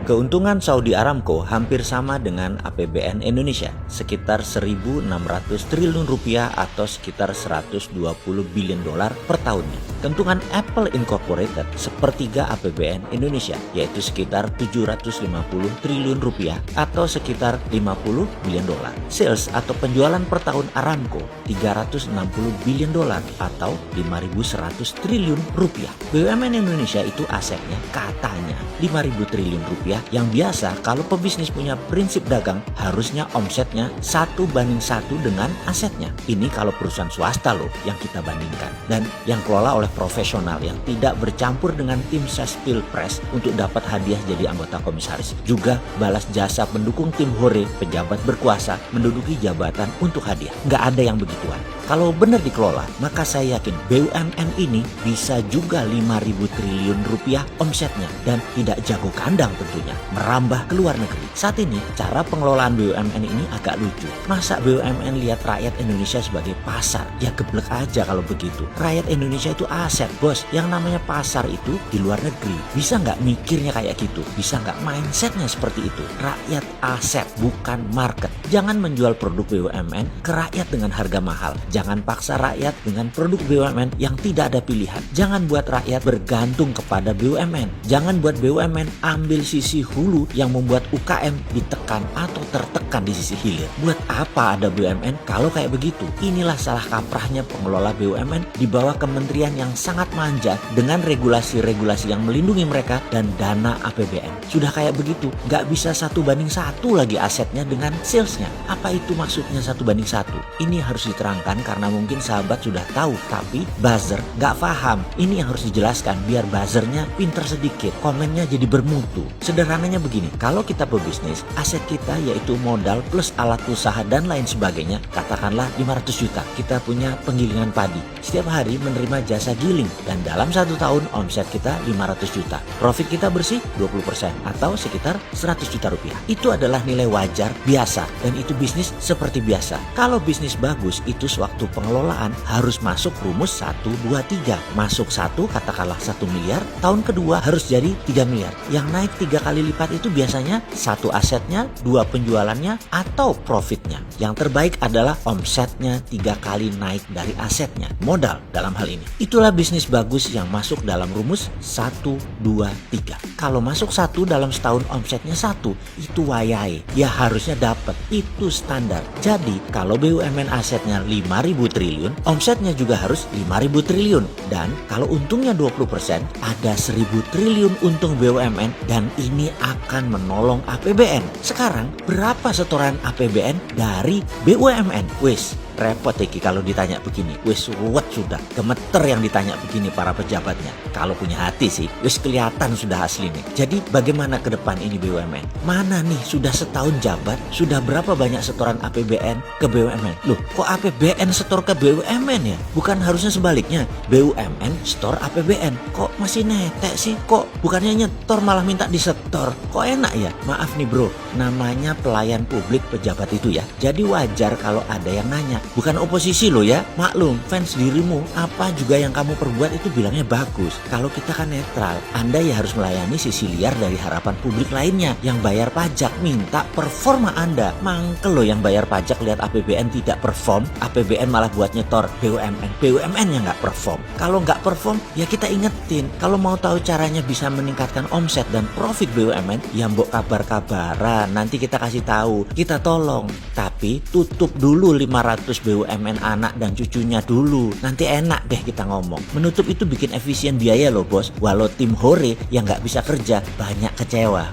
Keuntungan Saudi Aramco hampir sama dengan APBN Indonesia, sekitar 1.600 triliun rupiah atau sekitar 120 billion dolar per tahunnya. Keuntungan Apple Incorporated sepertiga APBN Indonesia, yaitu sekitar 750 triliun rupiah atau sekitar 50 billion dolar. Sales atau penjualan per tahun Aramco 360 billion dolar atau 5.100 triliun rupiah. BUMN Indonesia itu asetnya katanya 5.000 triliun rupiah, yang biasa kalau pebisnis punya prinsip dagang harusnya omsetnya 1:1 dengan asetnya. Ini kalau perusahaan swasta loh yang kita bandingkan, dan yang kelola oleh profesional yang tidak bercampur dengan tim ses pilpres untuk dapat hadiah jadi anggota komisaris. Juga balas jasa pendukung tim hore pejabat berkuasa menduduki jabatan untuk hadiah. Nggak ada yang begituan. Kalau benar dikelola, maka saya yakin BUMN ini bisa juga 5.000 triliun rupiah omsetnya dan tidak jago kandang tentunya, merambah ke luar negeri. Saat ini, cara pengelolaan BUMN ini agak lucu. Masa BUMN lihat rakyat Indonesia sebagai pasar? Ya geblek aja kalau begitu. Rakyat Indonesia itu aset, bos. Yang namanya pasar itu di luar negeri. Bisa nggak mikirnya kayak gitu? Bisa nggak mindsetnya seperti itu? Rakyat aset, bukan market. Jangan menjual produk BUMN ke rakyat dengan harga mahal. Jangan paksa rakyat dengan produk BUMN yang tidak ada pilihan. Jangan buat rakyat bergantung kepada BUMN. Jangan buat BUMN ambil sisi hulu yang membuat UKM ditekan atau tertekan di sisi hilir. Buat apa ada BUMN kalau kayak begitu? Inilah salah kaprahnya pengelola BUMN di bawah kementerian yang sangat manja dengan regulasi-regulasi yang melindungi mereka dan dana APBN. Sudah kayak begitu, nggak bisa 1:1 lagi asetnya dengan salesnya. Apa itu maksudnya 1:1? Ini harus diterangkan karena mungkin sahabat sudah tahu, tapi buzzer nggak paham. Ini yang harus dijelaskan biar buzzernya pinter sedikit, komennya jadi bermutu. Sederhananya begini, kalau kita pebisnis, aset kita yaitu modal plus alat usaha dan lain sebagainya, katakanlah 500 juta. Kita punya penggilingan padi, setiap hari menerima jasa giling, dan dalam 1 tahun omset kita 500 juta. Profit kita bersih 20% atau sekitar 100 juta rupiah. Itu adalah nilai wajar biasa, dan itu bisnis seperti biasa. Kalau bisnis bagus, itu sewaktu pengelolaan harus masuk rumus 1, 2, 3. Masuk 1, katakanlah 1 miliar, tahun kedua harus jadi 3 miliar. Yang naik 3 kali lipat itu biasanya 1 asetnya, 2 penjualannya, atau profitnya. Yang terbaik adalah omsetnya 3 kali naik dari asetnya, modal dalam hal ini. Itulah bisnis bagus yang masuk dalam rumus 1, 2, 3. Kalau masuk 1 dalam setahun omsetnya 1, itu wayai. Ya harusnya dapat, itu standar. Jadi kalau BUMN asetnya 5.000 triliun, omsetnya juga harus 5.000 triliun. Dan kalau untungnya 20%, ada 1.000 triliun untung BUMN, dan ini akan menolong APBN. Sekarang berapa setoran APBN dari BUMN? Wis repot Iki kalau ditanya begini. Wis ruwet sudah, gemeter yang ditanya begini para pejabatnya. Kalau punya hati sih, wis kelihatan sudah asli nih. Jadi bagaimana ke depan ini BUMN? Mana nih sudah setahun jabat, sudah berapa banyak setoran APBN ke BUMN? Loh, kok APBN setor ke BUMN ya? Bukan harusnya sebaliknya, BUMN setor APBN. Kok masih netek sih? Kok bukannya nyetor malah minta disetor? Kok enak ya? Maaf nih bro, namanya pelayan publik pejabat itu ya. Jadi wajar kalau ada yang nanya. Bukan oposisi loh ya, maklum fans dirimu, apa juga yang kamu perbuat itu bilangnya bagus. Kalau kita kan netral, Anda ya harus melayani sisi liar dari harapan publik lainnya yang bayar pajak, minta performa Anda. Mangkel loh yang bayar pajak lihat APBN tidak perform, APBN malah buat nyetor BUMN, BUMN yang nggak perform. Kalau nggak perform, ya kita ingetin. Kalau mau tahu caranya bisa meningkatkan omset dan profit BUMN, ya mbok kabar-kabaran, nanti kita kasih tahu, kita tolong. Tapi tutup dulu 500 BUMN anak dan cucunya dulu. Nanti enak deh kita ngomong. Menutup itu bikin efisien biaya loh bos. Walau tim hore yang nggak bisa kerja banyak kecewa.